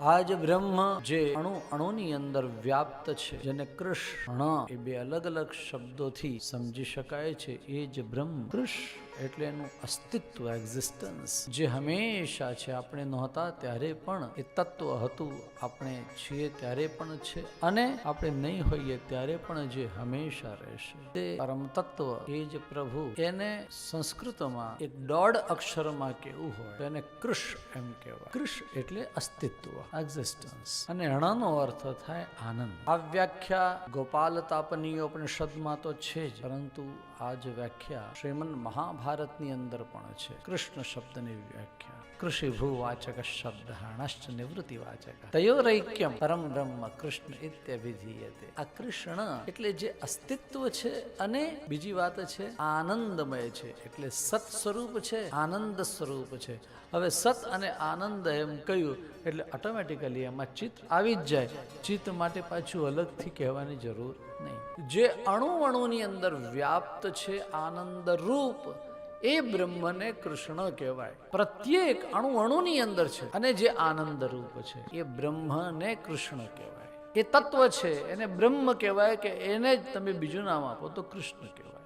આજ બ્રહ્મ જે અણુ અણુની અંદર વ્યાપ્ત છે, જેને કૃષ્ણ એ બે અલગ અલગ શબ્દોથી સમજી શકાય છે. એ જ બ્રહ્મ કૃષ્ણ એટલે એનું અસ્તિત્વ, એક્ઝિસ્ટન્સ, જે હંમેશા છે. આપણે નહોતા ત્યારે પણ એ તત્વ હતું, આપણે છીએ ત્યારે પણ છે, અને આપણે નહીં હોઈએ ત્યારે પણ જે હંમેશા રહેશે તે પરમ તત્વ, એ જ પ્રભુ. એને સંસ્કૃતમાં એક દોઢ અક્ષરમાં કેવું હોય તો એને કૃષ્ણ એમ કહેવાય. કૃષ્ણ એટલે અસ્તિત્વ, એક્ઝિસ્ટન્સ, અને અણનો અર્થ થાય આનંદ. આ વ્યાખ્યા ગોપાલ તાપનીય ઉપનિષદમાં તો છે જ, પરંતુ આ જ વ્યાખ્યા શ્રીમદ મહાભારતની અંદર પણ છે. કૃષ્ણ શબ્દની વ્યાખ્યા કૃષિ ભૂવાચક શબ્દ હણશ્ચ નિવૃત્તિ વાચક તયોરૈક્યમ પરમ બ્રહ્મ કૃષ્ણ ઇત્યભિધીયતે. આ કૃષ્ણ એટલે જે અસ્તિત્વ છે, અને બીજી વાત છે આનંદમય છે, એટલે સત સ્વરૂપ છે, આનંદ સ્વરૂપ છે. હવે સત અને આનંદ એમ કહ્યું એટલે ઓટોમેટિકલી એમાં ચિત્ત આવી જ જાય. ચિત્ત માટે પાછું અલગથી કહેવાની જરૂર નહીં. જે અણુ અણુની અંદર વ્યાપ્ત છે, આનંદ રૂપ, એ બ્રહ્મને કૃષ્ણ કહેવાય. પ્રત્યેક અણુ અણુની અંદર છે, અને જે આનંદ રૂપ છે એ બ્રહ્મને કૃષ્ણ કહેવાય. એ તત્વ છે, એને બ્રહ્મ કહેવાય, કે એને જ તમે બીજું નામ આપો તો કૃષ્ણ કહેવાય.